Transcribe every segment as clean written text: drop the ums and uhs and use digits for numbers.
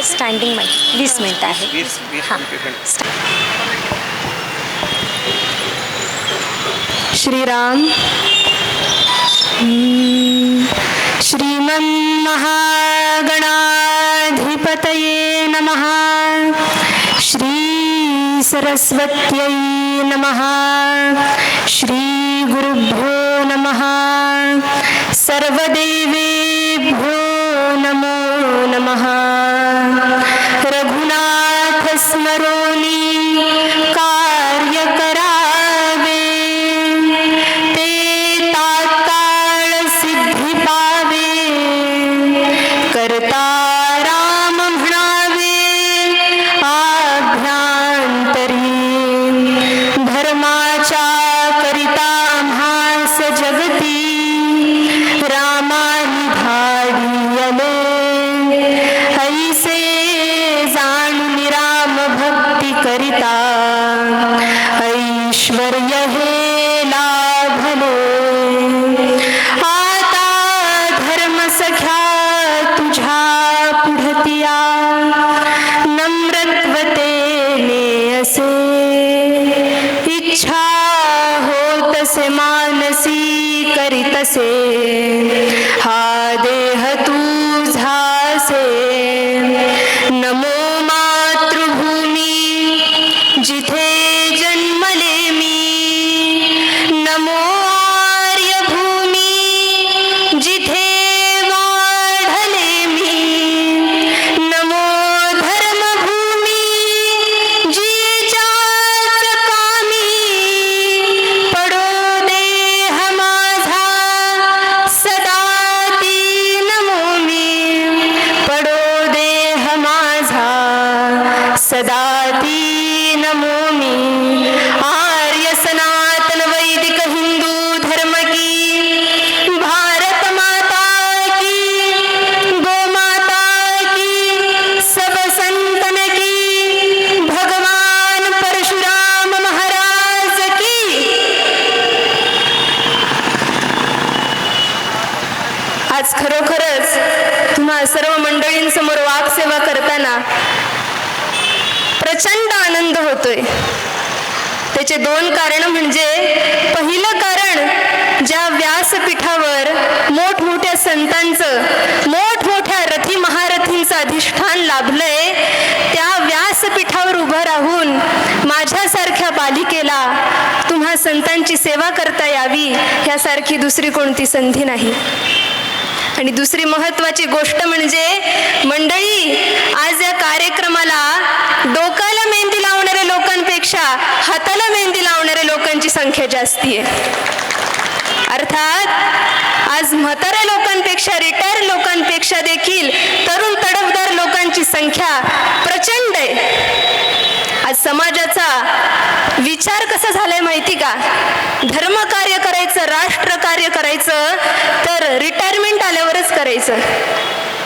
Standing mic 20 मिनिटं आहे. 20 हां. श्रीराम. श्रीमन्महागणाधिपतये नमः. श्री सरस्वत्यै नमः. श्री गुरुभ्यो नमः. सर्वदेवेभ्यो नमो नमः. रघुनाथ स्मरोनी कार्य करावे, ते तात्काळ सिद्धी पावे. करता राम म्हणावे आभ्यंतरी, धर्माच्या करिता आम्हास जगती रामानी धाडियले. ऐसे जाणून राम भक्ती करिता ऐश्वर्य हे लाभले. आता धर्म सख्या तुझ्या पुढतिया, नम्रत्वतेने असे इच्छा होतसे मानसी करीतसे. हा देह तुझासे. नमो मातृभूमी जिथे जन्मले मी, नमो आर्यभूमी जिथे वाढले मी, नमो धर्मभूमी जिच्याच कामी. पडो देह माझा सदा ती नमो मी, पडो देह माझा सदा ती नमो मी. आर्य सनातन वैदिक हिंदू धर्म की, भारत माता की, गो माता की, सब संतन की, भगवान परशुराम महाराज की. आज खरोखरच तुम्हा सर्व मंडळींसमोर वाकसेवा करताना प्रचंड आनंद होतोय. त्याचे दोन कारण म्हणजे, पहिलं कारण, ज्या व्यासपीठावर मोठमोठ्या संतांचं, मोठमोठ्या रथी महारथींचं अधिष्ठान लाभलंय, त्या व्यासपीठावर उभं राहून माझ्यासारख्या बालिकेला तुम्हा संतांची सेवा करता यावी, यासारखी दुसरी कोणती संधी नाही. आणि दुसरी महत्त्वाची गोष्ट म्हणजे, मंडळी, आज या कार्यक्रमाला डोक्याला मेहंदी लावणाऱ्या लोकांपेक्षा हाताला मेहंदी लावणाऱ्या लोकांची संख्या जास्ती आहे. अर्थात आज म्हाताऱ्या लोकांपेक्षा, रिटायर लोकांपेक्षा देखील तरुण तडफदार लोकांची संख्या प्रचंड आहे. आज समाजाचा विचार कसा झालाय माहिती का? धर्म कार्य करायचं, राष्ट्र कार्य करायचं तर रिटायरमेंट आल्यावरच करायचं.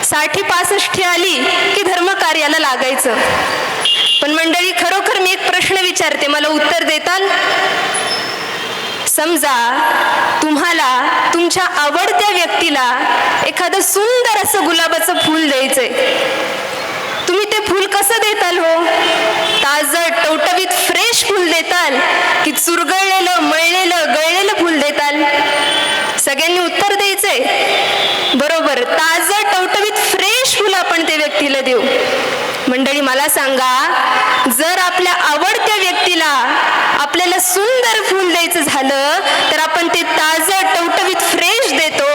60-65 आली की धर्म कार्याला लागायचं. पण मंडळी, खरोखर मी एक प्रश्न विचारते, मला उत्तर देताल? समजा तुम्हाला तुमच्या आवडत्या व्यक्तीला एखादं सुंदर असं गुलाबाचं फूल द्यायचंय, तुम्ही ते फूल कसं देताल हो? ताजं टवटवीत फ्रेश फूल देताल की चुरगळलेलं, मळलेलं, गळलेलं फूल देताल? सगळ्यांनी उत्तर द्यायचंय. बरोबर, ताजं टवटवीत फ्रेश फूल आपण त्या व्यक्तीला देऊ. मंडळी, मला सांगा, जर आपल्या आवडत्या व्यक्तीला आपल्याला सुंदर फूल द्यायचं झालं तर आपण ते ताजं टवटवीत फ्रेश देतो.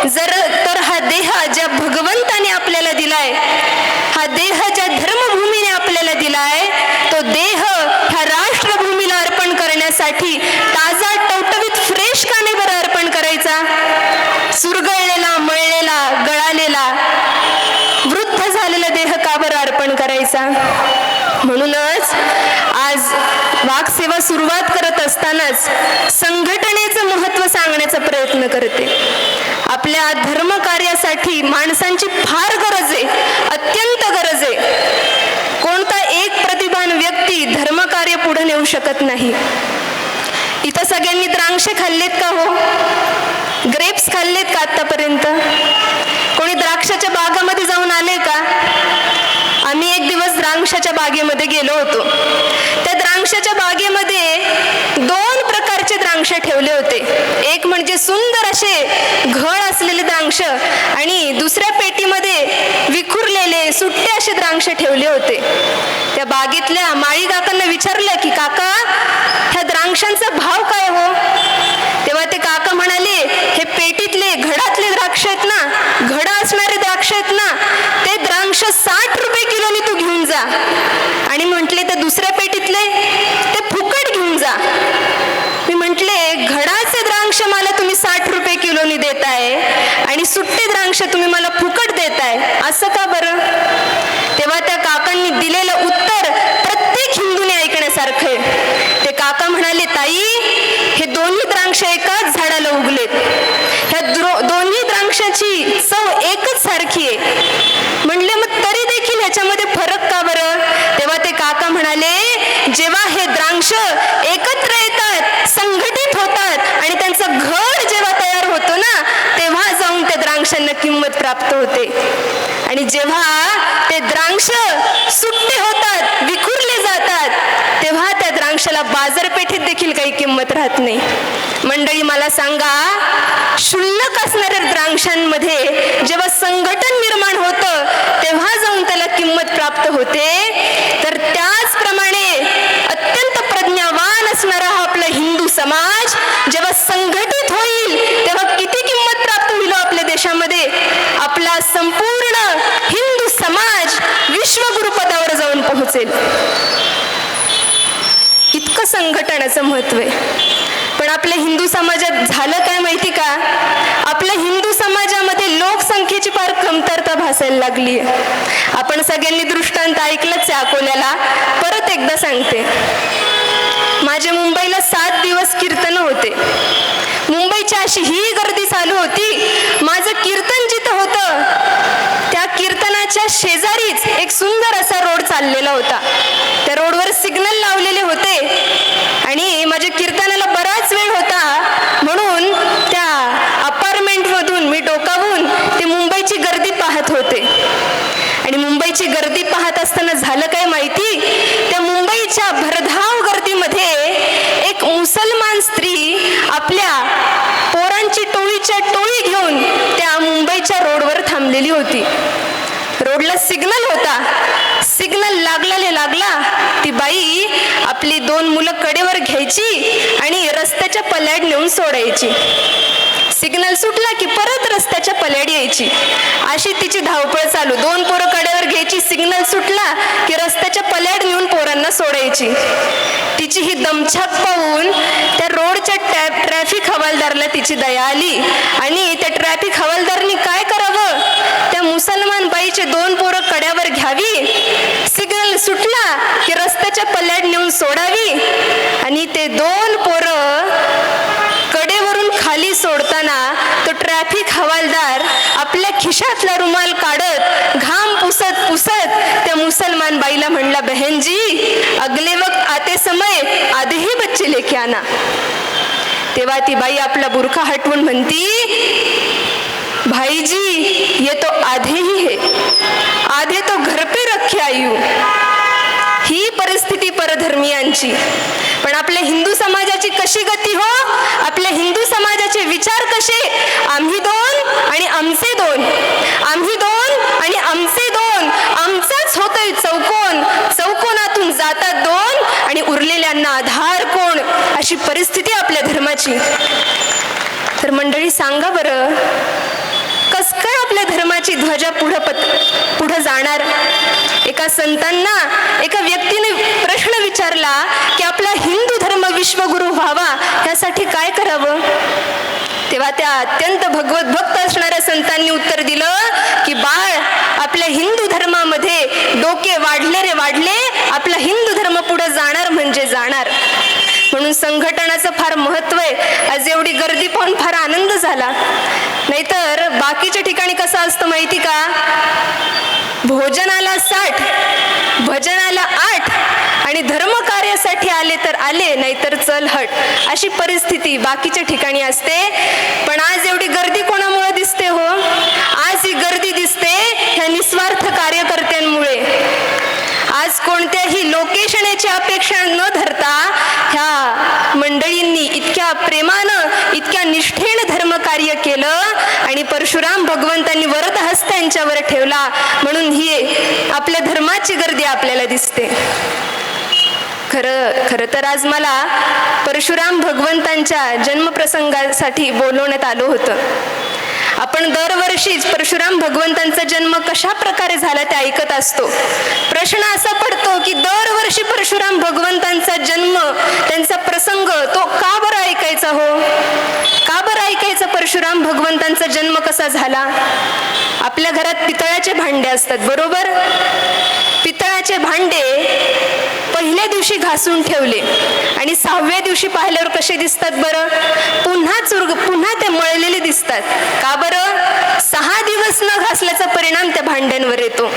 जर तर हा देह ज्या भगवंताने आपल्याला दिलाय, हा देह ज्या धर्मभूमीने आपल्याला दिलाय, तो देह ह्या राष्ट्रभूमीला अर्पण करण्यासाठी ताजा टवटवीत फ्रेश का नाही बरं अर्पण करायचा? सुरगळलेला, मळलेला, गळालेला, वृद्ध झालेला देह का बरं अर्पण करायचा? म्हणूनच आज वाकसेवा सुरुवात करत असतानाच संघटनेचं महत्त्व सांगण्याचा प्रयत्न करते. आपल्या धर्म कार्यासाठी माणसांची फार गरज आहे, अत्यंत गरज आहे. कोणता एक प्रतिभान व्यक्ती धर्मकार्य पुढे नेऊ शकत नाही. इथं सगळ्यांनी द्राक्षे खाल्लेत का हो? ग्रेप्स खाल्लेत का आतापर्यंत? कोणी द्राक्षाच्या बागामध्ये जाऊन आले का? मी एक दिवस द्राक्षाच्या बागेमध्ये गेलो होतो. त्या द्राक्षाच्या बागेमध्ये 2 प्रकारचे द्राक्ष ठेवले होते. एक म्हणजे सुंदर असे घड असलेले द्राक्ष आणि दुसऱ्या पेटीमध्ये विखुरलेले सुट्टे असे द्राक्ष ठेवले होते. त्या बागेतल्या माळी काकांना विचारलं की काका, ह्या द्राक्षांचा भाव काय हो? तेव्हा ते काका म्हणाले, हे पेटीतले घडातले द्राक्ष आहेत ना, घडा असणारे द्राक्ष आहेत ना, ते द्राक्ष 60 रुपये किलोनी तू घेऊन जा. आणि म्हटले ते दुसऱ्या पेटीतले ते फुकट घेऊन जा. मी म्हटले घडाचे द्राक्ष मला तुम्ही 60 रुपये किलोनी देताय आणि सुट्टे द्राक्ष तुम्ही मला फुकट देताय, असं का बरं? तेव्हा त्या काकांनी दिलेलं उत्तर प्रत्येक हिंदूने ऐकण्यासारखं आहे. ते काका म्हणाले, ताई, हे दोन्ही द्राक्ष एकाच झाडाला उगलेत. ह्या दोन्ही द्राक्षाची चव एकच सारखी आहे. म्हणले मग तरी देखील ह्याच्यामध्ये फरक का बरं? तेव्हा ते काका म्हणाले, जेव्हा हे द्राक्ष एकत्र येतात, संघटित होतात आणि त्यांचं घड जेव्हा तयार होतो ना, तेव्हा जाऊन त्या द्राक्षांना किंमत प्राप्त होते. आणि जेव्हा ते द्राक्ष सुट्टे होतात, विखुरले जातात, तेव्हा त्या द्राक्षाला बाजारपेठेत देखील काही किंमत राहत नाही. मंडळी, मला सांगा, क्षुल्लक असणाऱ्या द्राक्षांमध्ये जेव्हा संघटन निर्माण होतं, तेव्हा जाऊन त्याला किंमत प्राप्त होते. तर त्याचप्रमाणे अत्यंत प्रज्ञावान असणारा हा आपला हिंदू समाज जेव्हा संघटित होईल, तेव्हा किती किंमत प्राप्त होईल आपल्या देशामध्ये? आपला संपूर्ण हिंदू समाज विश्वगुरुपदावर जाऊन पोहोचेल. इतकं संघटनाचं महत्व आहे. पण आपल्या हिंदू समाजात झालं काय माहिती का? आपल्या हिंदू समाजामध्ये लोकसंख्येची फार कमतरता भासायला लागली आहे. आपण सगळ्यांनी दृष्टांत ऐकलंच आहे अकोल्याला. परत एकदा सांगते, माझे मुंबईला 7 दिवस कीर्तन होते. मुंबईची अशी ही गर्दी चालू होती. माझं कीर्तन जिथं होतं, त्या कीर्तनाच्या शेजारीच एक सुंदर असा रोड चाललेला होता. त्या रोडवर सिग्नल लावलेले होते आणि माझ्या कीर्तनाला बराच वेळ होता, म्हणून त्या अपार्टमेंटमधून मी डोकावून ते मुंबईची गर्दी पाहत होते. आणि मुंबईची गर्दी पाहत असताना झालं काय माहिती? त्या मुंबईच्या भरधाव गर्दीमध्ये एक मुसलमान स्त्री आपल्या पोरांची टोळीच्या टोळी घेऊन त्या मुंबईच्या रोडवर थांबलेली होती. रोडला सिग्नल होता. सिग्नल लागला, ती बाई आपली 2 मुलं कडेवर घ्यायची आणि रस्त्याच्या पल्याड नेऊन सोडायची. सिग्नल सुटला की परत रस्त्याच्या पल्याड यायची. अशी तिची धावपळ चालू. 2 पोरं कडेवर घ्यायची, सिग्नल सुटला की रस्त्याच्या पल्याड नेऊन पोरांना सोडायची. तिची ही दमछाक पाहून त्या रोडच्या ट्रॅफिक हवालदारला तिची दया आली आणि त्या ट्रॅफिक हवालदारनी काय करावं? त्या मुसलमान बाईचे 2 पोरं कड्यावर घ्यावी, सिग्नल सुटला की रस्त्याच्या पल्याड नेऊन सोडावी आणि ते 2 पोरं कडेवरून खाली सोडताना तो ट्रॅफिक हवालदार आपल्या खिशातला रुमाल काढत घाम पुसत पुसत त्या मुसलमान बाईला म्हणला, बहन जी, अगले वक्त आते समय आधे ही बच्चे लेके आना. तेव्हा ती बाई आपला बुरखा हटवून म्हणती, भाई जी, ये तो आधे ही है, आधे तो घर पे रखे आई हूं. ही परिस्थिती परधर्मीयांची. पण आपल्या हिंदू समाजाची कशी गती हो? आपल्या हिंदू समाजाचे विचार कसे? आम्ही 2 आणि आमचे 2, आम्ही 2 आणि आमचे 2, आमचाच होतोय चौकोन, चौकोनातून जातात 2 आणि उरलेल्यांना आधार कोण? अशी परिस्थिती आपल्या धर्माची. तर मंडळी, सांगा बरं, कस काय आपल्या धर्माची ध्वजा पुढे जाणार? एका संतांना एका व्यक्तीने प्रश्न विचारला की आपला हिंदू धर्म विश्वगुरु व्हावा, यासाठी काय करावं? तेव्हा त्या अत्यंत भगवत भक्त असणाऱ्या संतांनी उत्तर दिलं की बाळ, आपल्या हिंदू धर्मामध्ये डोके वाढले रे वाढले, आपला हिंदू धर्म पुढे जाणार म्हणजे जाणार. म्हणून संघटनाचं फार महत्व आहे. आज एवढी गर्दी पाहून फार आनंद झाला. नाहीतर बाकीच्या ठिकाणी कसं असतं माहिती का? भोजनाला 60, भजनाला 8 आणि धर्म कार्यासाठी आले तर आले, नाहीतर चल हट, अशी परिस्थिती बाकीच्या ठिकाणी असते. पण आज एवढी गर्दी कोणामुळे दिसते हो? आज ही गर्दी दिसते ह्या निस्वार्थ कार्यकर्त्यांमुळे. लंकेशण्याची अपेक्षा न धरता ह्या मंडळींनी इतक्या प्रेमानं इतक्या निष्ठेनं धर्मकार्य केलं आणि परशुराम भगवंतांनी वरद हस्त यांच्यावर ठेवला, म्हणून ही आपल्या धर्माची गर्दी आपल्याला दिसते. खरं तर आज मला परशुराम भगवंतांच्या जन्मप्रसंगासाठी बोलवण्यात आलं होतं. आपण दरवर्षीच परशुराम भगवंतांचा जन्म कशा प्रकारे झाला ते ऐकत असतो. प्रश्न असा पडतो की दरवर्षी परशुराम भगवंतांचा जन्म, त्यांचा प्रसंग तो का बरं ऐकायचा हो? का बरं ऐकायचा परशुराम भगवंतांचा जन्म कसा झाला? आपल्या घरात पितळाचे भांडे असतात, बरोबर? पितळाचे भांडे पहिल्या दिवशी घासून ठेवले आणि 6व्या दिवशी पाहिल्यावर कसे दिसतात बरं? पुन्हा ते मळलेले दिसतात. का बरं? 6 दिवस न घासल्याचा परिणाम त्या भांड्यांवर येतो.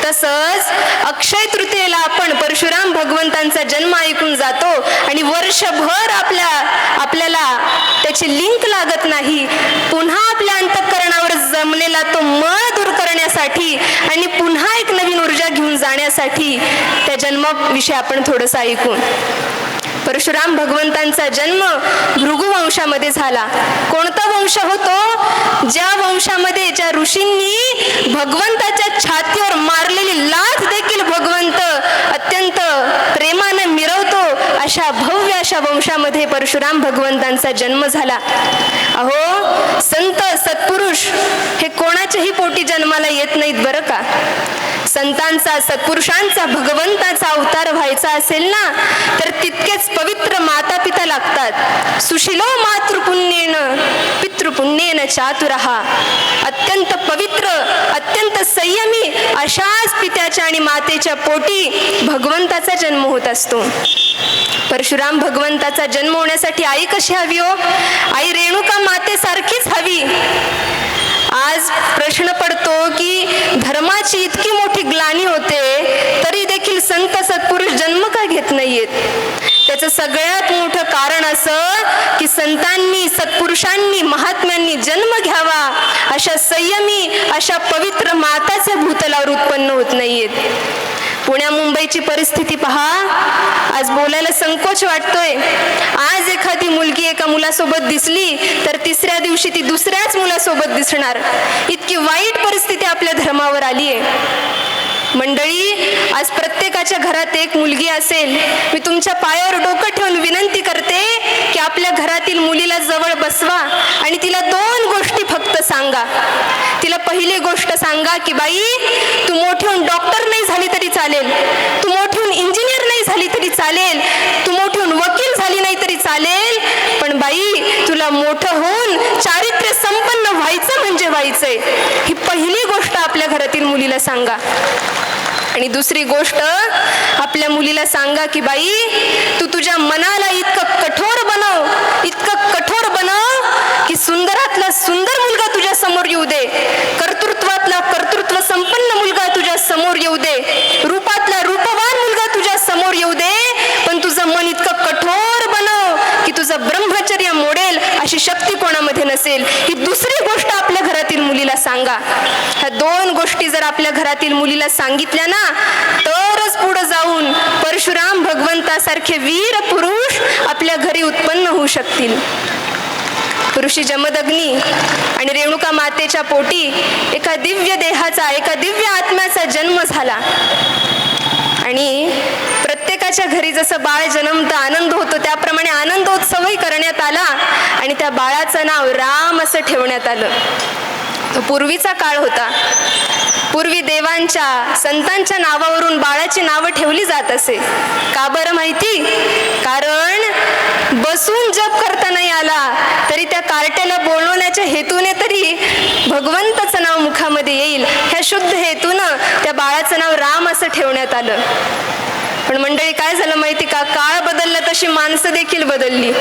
तसंच अक्षय तृतीयेला आपण परशुराम भगवंतांचा जन्म ऐकून जातो आणि वर्षभर आपल्याला त्याची लिंक लागत नाही. पुन्हा आपल्या अंतःकरणावर जमलेला तो मळ दूर करण्यासाठी आणि पुन्हा एक नवीन ऊर्जा घेऊन जाण्यासाठी त्या जन्माविषयी आपण थोडंसं ऐकून. परशुराम भगवंतांचा जन्म भृगु वंशामध्ये झाला. कोणता वंश होतो? ज्या वंशामध्ये ज्या ऋषींनी भगवंताच्या छातीवर मारलेली लाथ देखील भगवंत अत्यंत प्रेमाने मिरवतो, अशा भव्य अशा वंशामध्ये परशुराम भगवंतांचा जन्म झाला. अहो, संत सत्पुरुष हे कोणाच्याही पोटी जन्माला येत नाहीत बरं का. संतांचा, सत्पुरुषांचा, भगवंताचा अवतार व्हायचा असेल ना, तर तितकेच पवित्र माता पिता लागतात. सुशिलो मातृपुण्येन पितृपुण्येन चातुरहा. अत्यंत पवित्र, अत्यंत संयमी अशाच पित्याच्या आणि मातेच्या पोटी भगवंताचा जन्म होत असतो. परशुराम भगवंताचा जन्म होण्यासाठी आई कशी हवी हो? आई रेणुका मातेसारखीच हवी. आज प्रश्न पडतो की धर्माची इतकी मोठी ग्लानी होते तरी देखील संत सत्पुरुष जन्म का घेत नाहीयेत? त्याचं सगळ्यात मोठं कारण असं की संतांनी, सत्पुरुषांनी, महात्म्यांनी जन्म घ्यावा अशा संयमी, अशा पवित्र माताचे भूतलावर उत्पन्न होत नाहीयेत. पुण्या मुंबईची परिस्थिती पहा. आज बोलायला संकोच वाटतोय. आज एखादी मुलगी एका मुलासोबत दिसली तर 3ऱ्या दिवशी ती दुसऱ्याच मुलासोबत दिसणार. इतकी वाईट परिस्थिती आपल्या धर्मावर आली आहे. मंडळी, आज प्रत्येकाच्या घरात एक मुलगी असेल. मी तुमच्या पायावर डोकं ठेवून विनंती करते की आपल्या घरातील मुलीला जवळ बसवा आणि तिला 2 गोष्टी फक्त सांगा. तिला पहिली गोष्ट सांगा की बाई, तू मोठी होऊन डॉक्टर नाही झाली तरी चालेल, तू मोठी होऊन इंजिनियर नाही झाली तरी चालेल, तू मोठी होऊन वकील झाली नाही तरी चालेल, पण बाई तुला मोठं होऊन चारित्र्य संपन्न व्हायचं म्हणजे व्हायचंय. ही पहिली गोष्ट आपल्या घरातील मुलीला सांगा. आणि दुसरी गोष्ट आपल्या मुलीला सांगा की बाई, तू तुझ्या मनाला इतकं कठोर बनव की सुंदरातला सुंदर मुलगा तुझ्या समोर येऊ दे, कर्तृत्वातला कर्तृत्व संपन्न मुलगा तुझ्या समोर येऊ दे, रूपातला रूपवान मुलगा तुझ्या समोर येऊ दे, पण तुझं मन इतकं कठोर बनव की तुझं ब्रह्मचर्य मोडेल अशी शक्ती कोणामध्ये नसेल. ही दुसरी गोष्ट आपल्या घरातील मुलीला सांगा. ह्या 2 गोष्टी जर आपल्या घरातील मुलीला सांगितल्या ना, तरच पुढे जाऊन परशुराम भगवंतासारखे वीर पुरुष आपल्या घरी उत्पन्न होऊ शकतील. ऋषी जमदग्नी आणि रेणुका मातेच्या पोटी एका दिव्य देहाचा, एका दिव्य आत्म्याचा जन्म झाला. आणि प्रत्येकाच्या घरी जसं बाळ जन्मतं आनंद होतो, त्याप्रमाणे आनंदोत्सवही करण्यात आला आणि त्या बाळाचं नाव राम असं ठेवण्यात आलं. तो पूर्वीचा काळ होता. पूर्वी देवांच्या, संतांच्या नावावरून बाळाची नावं ठेवली जात असे. का बरं माहिती? कारण बसून जप करता नाही आला तरी त्या कार्ट्याला बोलवण्याच्या हेतूने तरी भगवंताचं नाव मुखामध्ये येईल, ह्या शुद्ध हेतूनं त्या बाळाचं नाव राम असं ठेवण्यात आलं. पण मंडळी, काय झालं माहिती का? काळ बदलला तशी माणसं देखील बदलली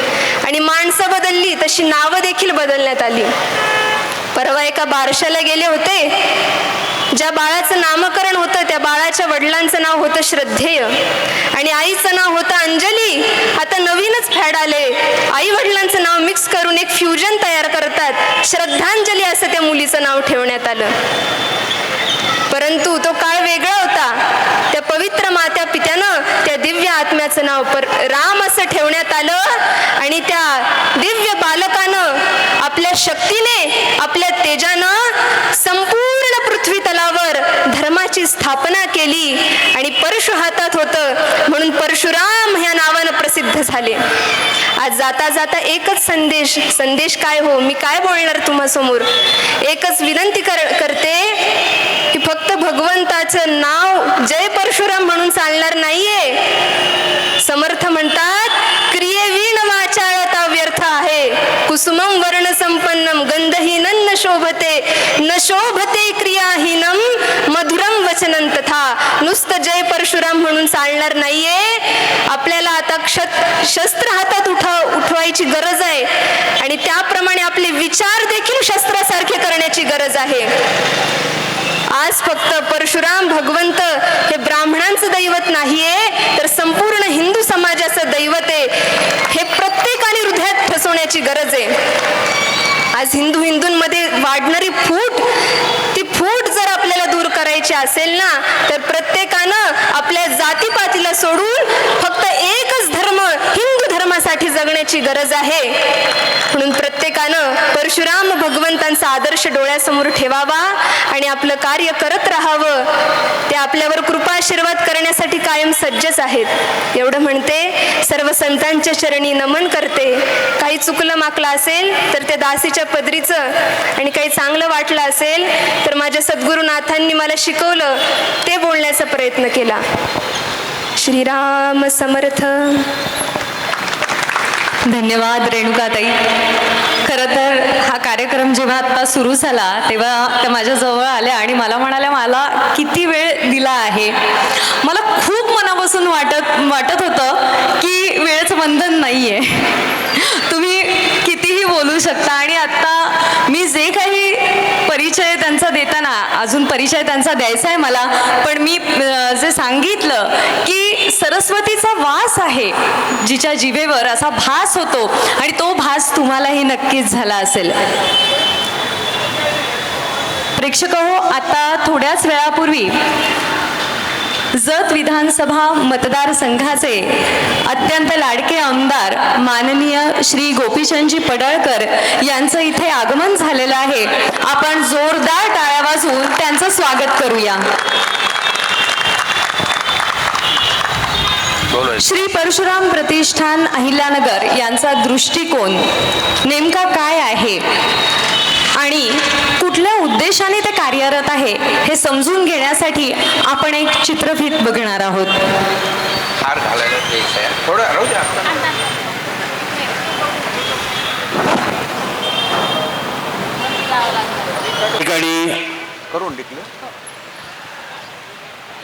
आणि माणसं बदलली तशी नावं देखील बदलण्यात आली. परवा एका बारशाला गेले होते. ज्या बाळाचं नामकरण होतं त्या बाळाच्या वडिलांचं नाव होतं श्रद्धेय आणि आईचं नाव होतं अंजली. आता नवीनच फॅड आले, आई वडिलांचं नाव मिक्स करून एक फ्युजन तयार करतात. श्रद्धांजली असं त्या मुलीचं नाव ठेवण्यात आलं. परंतु तो काळ वेगळा होता. त्या पवित्र मात्या पित्यानं त्या आत्म्याचं नाव राम असं ठेवण्यात आलं आणि त्या दिव्य बालकानं आपल्या शक्तीने, आपल्या तेजानं संपूर्ण पृथ्वी तलावर धर्माची स्थापना केली आणि परशु हातात होतं म्हणून परशुराम ह्या नावानं प्रसिद्ध झाले. आज जाता जाता एकच संदेश काय हो, मी काय बोलणार तुम्हासमोर, एकच विनंती करते की फक्त भगवंताचं नाव जय परशुराम म्हणून चालणार नाहीये. समर्थ म्हणतात क्रियेविण वाचाळता व्यर्थ आहे, कुसुमं वर्ण संपन्नम गंधहीनं न शोभते क्रियाहीनम मधुरम वचनं तथा. नुसतं जय परशुराम म्हणून चालणार नाहीये, आपल्याला आता शस्त्र हातात उठवायची गरज आहे आणि त्याप्रमाणे आपले विचार देखील शस्त्रासारखे करण्याची गरज आहे. आज फक्त परशुराम भगवंत हे ब्राह्मणांचं दैवत नाहीये तर संपूर्ण हिंदू समाजाचं दैवत आहे. हे प्रत्येकाने हृदयात ठसवण्याची गरज आहे. आज हिंदूंमध्ये वाढणारी फूट, ती फूट जर आपल्याला दूर करायची असेल ना तर प्रत्येकानं आपल्या जातीपातीला सोडून फक्त एकच धर्म, हिंदू धर्मासाठी जगण्याची गरज आहे. म्हणून प्रत्येकानं परशुराम भगवंतांचा आदर्श डोळ्यासमोर ठेवावा आणि आपलं कार्य करत राहावं. ते आपल्यावर कृपाशीर्वाद करण्यासाठी कायम सज्जच आहेत. एवढं म्हणते, सर्व संतांच्या चरणी नमन करते. काही चुकलं माकलं असेल तर त्या दासीच्या पदरीचं आणि काही चांगलं वाटलं असेल तर माझ्या सद्गुरुनाथांनी मला शिकवलं ते बोलण्याचा प्रयत्न केला. श्रीराम समर्थ. धन्यवाद रेणुकाताई. खरं तर हा कार्यक्रम जेव्हा आता सुरू झाला तेव्हा त्या माझ्याजवळ आल्या आणि मला म्हणाल्या मला किती वेळ दिला आहे. मला खूप मनापासून वाटत होतं की वेळेचं बंधन नाही आहे, तुम्ही कितीही बोलू शकता. आणि आत्ता मी जे काही परिचय त्यांचा देताना, अजून परिचय त्यांचा द्यायचा आहे मला, पण मी जे सांगितलं की सरस्वतीचा वास आहे जिच्या जिभेवर, असा भास होतो आणि तो भास तुम्हालाही नक्कीच झाला असेल. प्रेक्षक हो, आता थोड्याच वेळापूर्वी जत विधानसभा मतदारसंघाचे अत्यंत लाडके आमदार माननीय श्री गोपीचंदजी पडळकर यांचं इथे आगमन झालेलं आहे. आपण जोरदार टाळ्या वाजवून त्यांचं स्वागत करूया. श्री परशुराम प्रतिष्ठान अहिल्यानगर यांचा दृष्टिकोन नेमका काय आहे आणि कुठल्या उद्देशाने ते कार्यरत आहे हे समजून घेण्यासाठी आपण एक चित्रफित बघणार आहोत.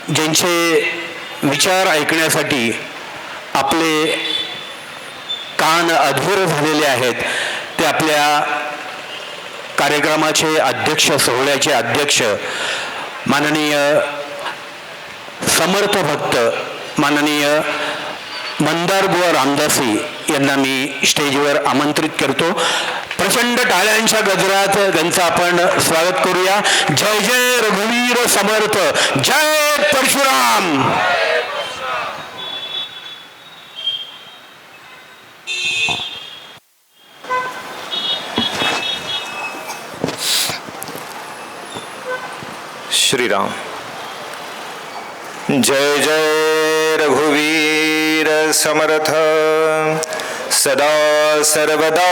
ज्यांचे विचार ऐकण्यासाठी आपले कान अधीर झालेले आहेत ते आपल्या कार्यक्रमाचे अध्यक्ष, सोहळ्याचे अध्यक्ष माननीय समर्थ भक्त माननीय मंदारबुवा रामदासी यांना मी स्टेजवर आमंत्रित करतो. प्रचंड टाळ्यांच्या गजरात त्यांचं आपण स्वागत करूया. जय जय रघुवीर समर्थ, जय परशुराम. श्रीराम. जय जय रघुवीर समर्थ, सदा सर्वदा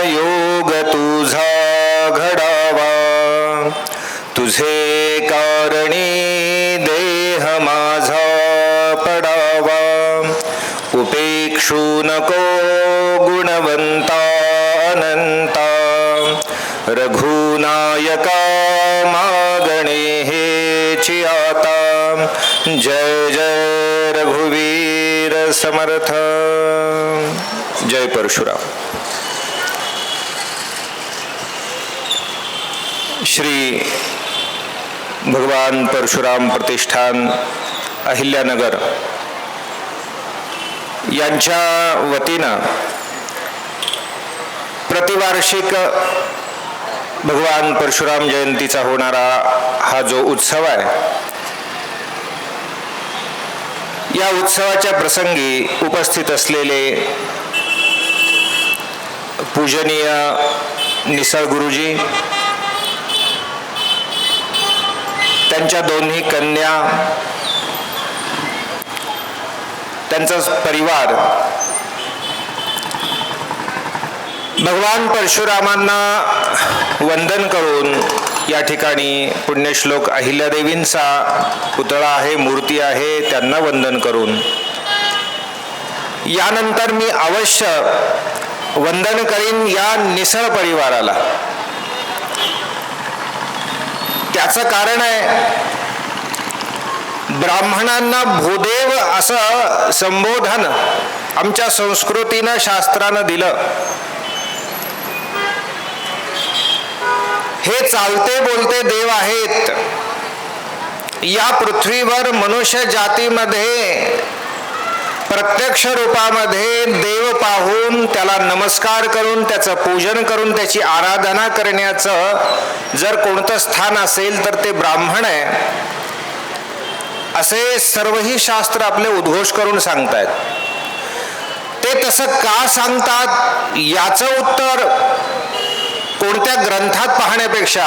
योग तुझा घडावा, तुझे कारणी देह माझा पडावा, उपेक्षू नको गुणवंता अनंता, रघुनायका मागणे हेची आता. जय जय रघुवीर समर्थ, जय परशुराम. श्री भगवान परशुराम प्रतिष्ठान अहिल्यानगर यांच्या वतीनं प्रतिवार्षिक भगवान परशुराम जयंतीचा होणारा हा जो उत्सव आहे, या उत्सवाच्या प्रसंगी उपस्थित असलेले पूजनीय निसळ गुरुजी, त्यांच्या दोन्ही कन्या, त्यांचा परिवार, भगवान परशुरामांना वंदन करून या ठिकाणी पुण्यश्लोक अहिल्यादेवींचा पुतळा आहे, मूर्ती आहे, त्यांना वंदन करून यानंतर मी अवश्य वंदन करीन या निसळ परिवाराला. त्याचं कारण आहे, ब्राह्मणांना भूदेव असं संबोधन आमच्या संस्कृतीनं, शास्त्रानं दिलं. हे चालते बोलते देव आहेत. या पृथ्वीवर मनुष्य जातीमध्ये प्रत्यक्ष रूपामध्ये देव पाहून त्याला नमस्कार करून त्याचं पूजन करून त्याची आराधना करण्याचं जर कोणतं स्थान असेल तर ते ब्राह्मण आहे, असे सर्वही शास्त्र आपले उद्घोष करून सांगतायत. ते तसं का सांगतात याचं उत्तर कोणत्या ग्रंथात पाहण्यापेक्षा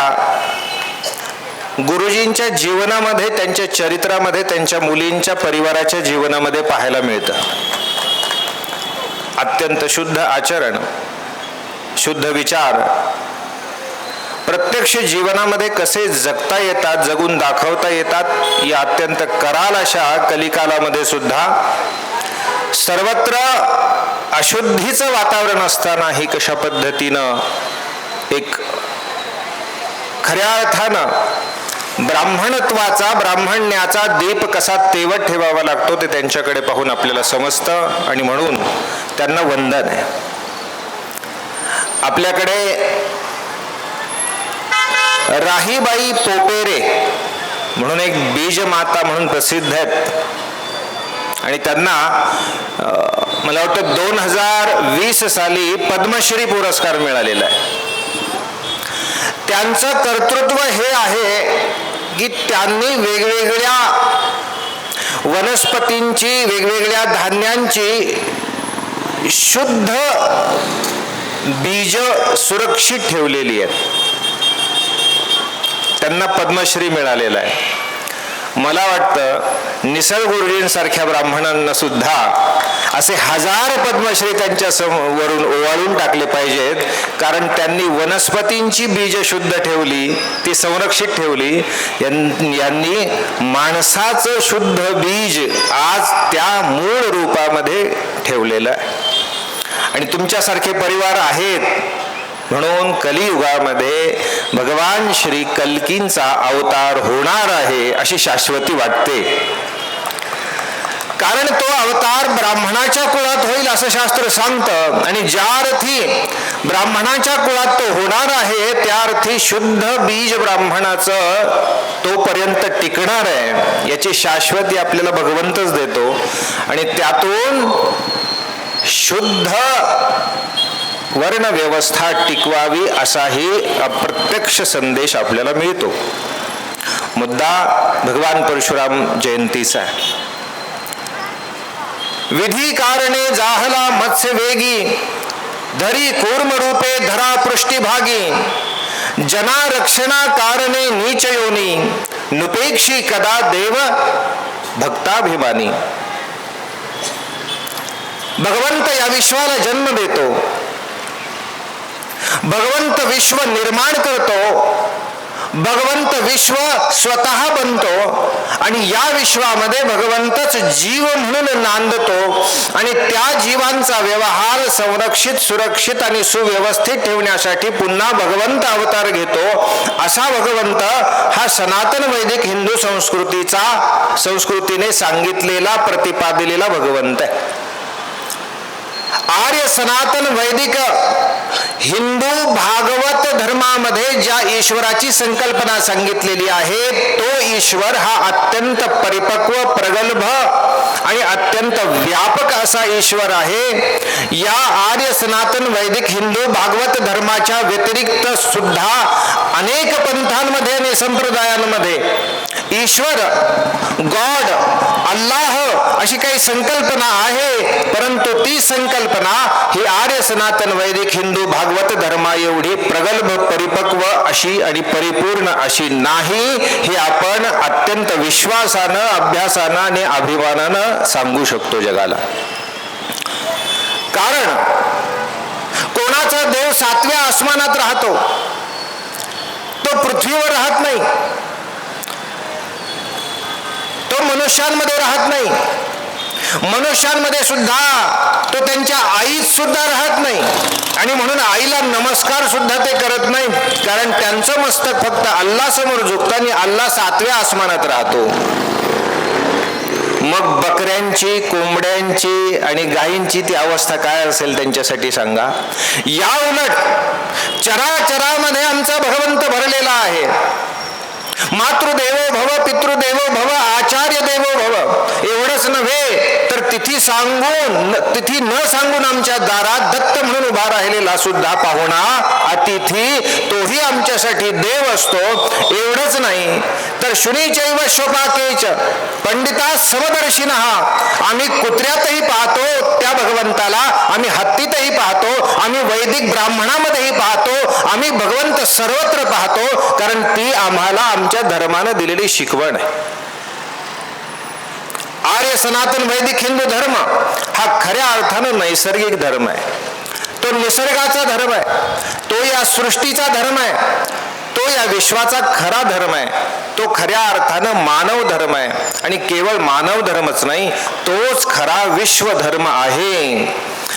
गुरुजींच्या जीवनामध्ये, त्यांच्या चरित्रामध्ये, त्यांच्या मुलींच्या परिवाराच्या जीवनामध्ये पाहायला मिळतं. अत्यंत शुद्ध आचरण, शुद्ध विचार प्रत्यक्ष जीवनामध्ये कसे जगता येतात, जगून दाखवता येतात, या अत्यंत कराल अशा कलिकालामध्ये सुद्धा सर्वत्र अशुद्धीचं वातावरण असतानाही कशा पद्धतीनं एक खऱ्या अर्थानं ब्राह्मणत्वाचा, ब्राह्मण्याचा दीप कसा तेवत ठेवावा लागतो ते त्यांच्याकडे पाहून आपल्याला समजतं. आणि म्हणून त्यांना वंदन आहे. आपल्याकडे राहीबाई पोपेरे म्हणून एक बीजमाता म्हणून प्रसिद्ध आहेत आणि त्यांना मला वाटतं 2020 साली पद्मश्री पुरस्कार मिळालेला आहे. त्यांचं कर्तृत्व हे आहे की त्यांनी वेगवेगळ्या वनस्पतींची, वेगवेगळ्या धान्यांची शुद्ध बीज सुरक्षित ठेवलेली आहेत. त्यांना पद्मश्री मिळालेला आहे. मला वाटतं निसळ गुरुजींसारख्या ब्राह्मणांना सुद्धा असे 1000 पद्मश्री त्यांच्या वरून ओवाळून टाकले पाहिजेत, कारण त्यांनी वनस्पतींची बीज शुद्ध ठेवली, ती संरक्षित ठेवली. यांनी माणसाचं शुद्ध बीज आज त्या मूळ रूपामध्ये ठेवलेलं आहे. आणि तुमच्यासारखे परिवार आहेत म्हणून कलियुगामध्ये भगवान श्री कल्कींचा अवतार होणार आहे अशी शाश्वती वाटते. कारण तो अवतार ब्राह्मणाच्या कुळात होईल असं शास्त्र सांगतं. आणि ज्या अर्थी ब्राह्मणाच्या कुळात तो होणार आहे त्या अर्थी शुद्ध बीज ब्राह्मणाचं तोपर्यंत टिकणार आहे याची शाश्वती आपल्याला भगवंतच देतो. आणि त्यातून शुद्ध वर्ण व्यवस्था टिकवावी असाही अप्रत्यक्ष संदेश आपल्याला मिळतो. मुद्दा भगवान परशुराम जयंतीचा आहे. विधी कारणे जाहला मत्स्य वेगी, धरी कूर्म रूपे धरा पृष्ठभागी, जना रक्षणा कारणे नीच योनी, नुपेक्षी कदा देव भक्ताभिमानी. भगवंत या विश्वाला जन्म देतो, भगवंत विश्व निर्माण करतो, भगवंत विश्व स्वतः बनतो आणि या विश्वामध्ये भगवंतच जीव म्हणून नांदतो. आणि त्या जीवांचा व्यवहार संरक्षित, सुरक्षित आणि सुव्यवस्थित ठेवण्यासाठी पुन्हा भगवंत अवतार घेतो. असा भगवंत हा सनातन वैदिक हिंदू संस्कृतीने सांगितलेला, प्रतिपादिलेला भगवंत आहे. आर्य सनातन वैदिक हिंदू भागवत धर्मामध्ये ज्या ईश्वराची संकल्पना सांगितलेली आहे तो ईश्वर हा अत्यंत परिपक्व, प्रगल्भ आणि अत्यंत व्यापक असा ईश्वर आहे. या आर्य सनातन वैदिक हिंदू भागवत धर्माच्या व्यतिरिक्त सुद्धा अनेक पंथांमध्ये आणि संप्रदायांमध्ये ईश्वर, गॉड, अल्लाह अशी काही संकल्पना आहे, परंतु ती संकल्पना ही आर्य सनातन वैदिक हिंदू भागवत धर्मा एवढी प्रगल्भ, परिपक्व अशी आणि परिपूर्ण अशी नाही, हे आपण अत्यंत विश्वासानं, अभ्यासानं आणि अभिमानानं सांगू शकतो जगाला. कारण कोणाचा देव 7व्या आसमानात राहतो, तो पृथ्वीवर राहत नाही, तो मनुष्यांमध्ये राहत नाही. मनुष्यांमध्ये सुद्धा तो त्यांच्या आईत सुद्धा राहत नाही, आणि म्हणून आईला नमस्कार सुद्धा ते करत नाही, कारण त्यांचं मस्तक फक्त अल्लाह समोर झुकतं आणि अल्लाह 7व्या आसमानात राहतो. मग बकऱ्यांची, कोंबड्यांची आणि गायींची ती अवस्था काय असेल त्यांच्यासाठी सांगा. या उलट चराचरामध्ये आमचा भगवंत भरलेला आहे. मातृदेवो भव, पितृदेवो भव, आचार्य देवो भव. एवढंच नव्हे तर तिथी न सांगून आमच्या दारात दत्त म्हणून उभा राहिलेला सुद्धा पाहुणा, अतिथी, तोही आमच्यासाठी देव असतो. एवढंच नाही तर शुनीचैव शोभाकेच पंडिता समदर्शिनः. आम्ही कुत्र्यातही पाहतो त्या भगवंताला, आम्ही हत्तीतही पाहतो, आम्ही वैदिक ब्राह्मणामध्येही पाहतो, आम्ही भगवंत सर्वत्र पाहतो, कारण ती आम्हाला आमच्या धर्मानं दिलेली शिकवण आहे. आर्य सनातन वैदिक हिंदू धर्म हा खऱ्या अर्थानं नैसर्गिक धर्म आहे. तो निसर्गाचा धर्म आहे, तो या सृष्टीचा धर्म आहे, तो या विश्वाचा खरा धर्म आहे. तो खऱ्या अर्थानं मानव धर्म आहे, आणि केवळ मानव धर्मच नाही, तोच खरा विश्व धर्म आहे.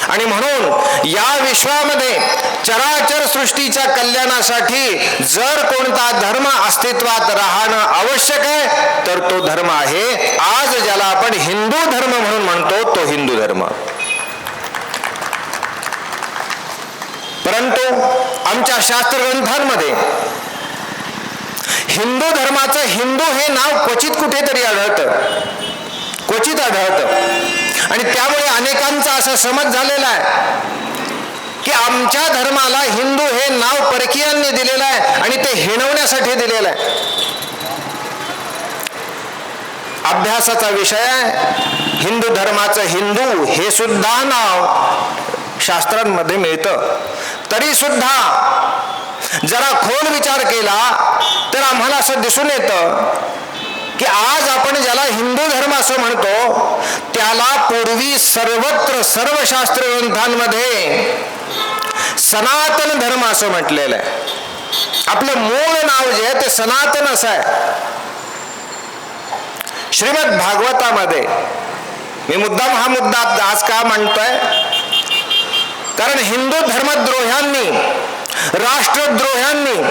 आणि म्हणून या विश्वामध्ये चराचर सृष्टीच्या कल्याणासाठी जर कोणता धर्म अस्तित्वात राहणं आवश्यक आहे, तर तो धर्म आहे आज ज्याला आपण हिंदू धर्म म्हणून म्हणतो, तो हिंदू धर्म. परंतु आमच्या शास्त्रग्रंथांमध्ये हिंदू धर्माचं हिंदू हे नाव क्वचित कुठेतरी आढळतं, क्वचित आढळतं. आणि त्यामुळे अनेकांचा असा समज झालेला आहे की आमच्या धर्माला हिंदू हे नाव परकीयांनी दिलेलं आहे आणि ते हिणवण्यासाठी दिलेलं आहे. अभ्यासाचा विषय आहे. हिंदू धर्माचं हिंदू हे सुद्धा नाव शास्त्रांमध्ये मिळतं. तरी सुद्धा जरा खोल विचार केला तर आम्हाला असं दिसून येतं की आज आपण ज्याला हिंदू धर्म असं म्हणतो, त्याला पूर्वी सर्वत्र सर्व शास्त्र ग्रंथांमध्ये सनातन धर्म असं म्हटलेलं आहे. आपलं मूळ नाव जे आहे ते सनातन असं आहे. श्रीमद भागवतामध्ये मी मुद्दाम हा मुद्दा आज का मांडतोय, कारण हिंदू धर्मद्रोह्यांनी, राष्ट्रद्रोह्यांनी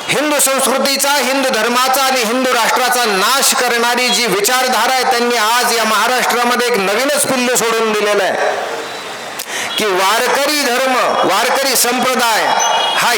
हिंदू संस्कृतीचा, हिंदू धर्माचा आणि हिंदू राष्ट्राचा नाश करणारी जी विचारधारा आहे, त्यांनी आज या महाराष्ट्रामध्ये एक नवीनच पिल्लू सोडून दिलेलं आहे की वारकरी धर्म, वारकरी संप्रदाय हा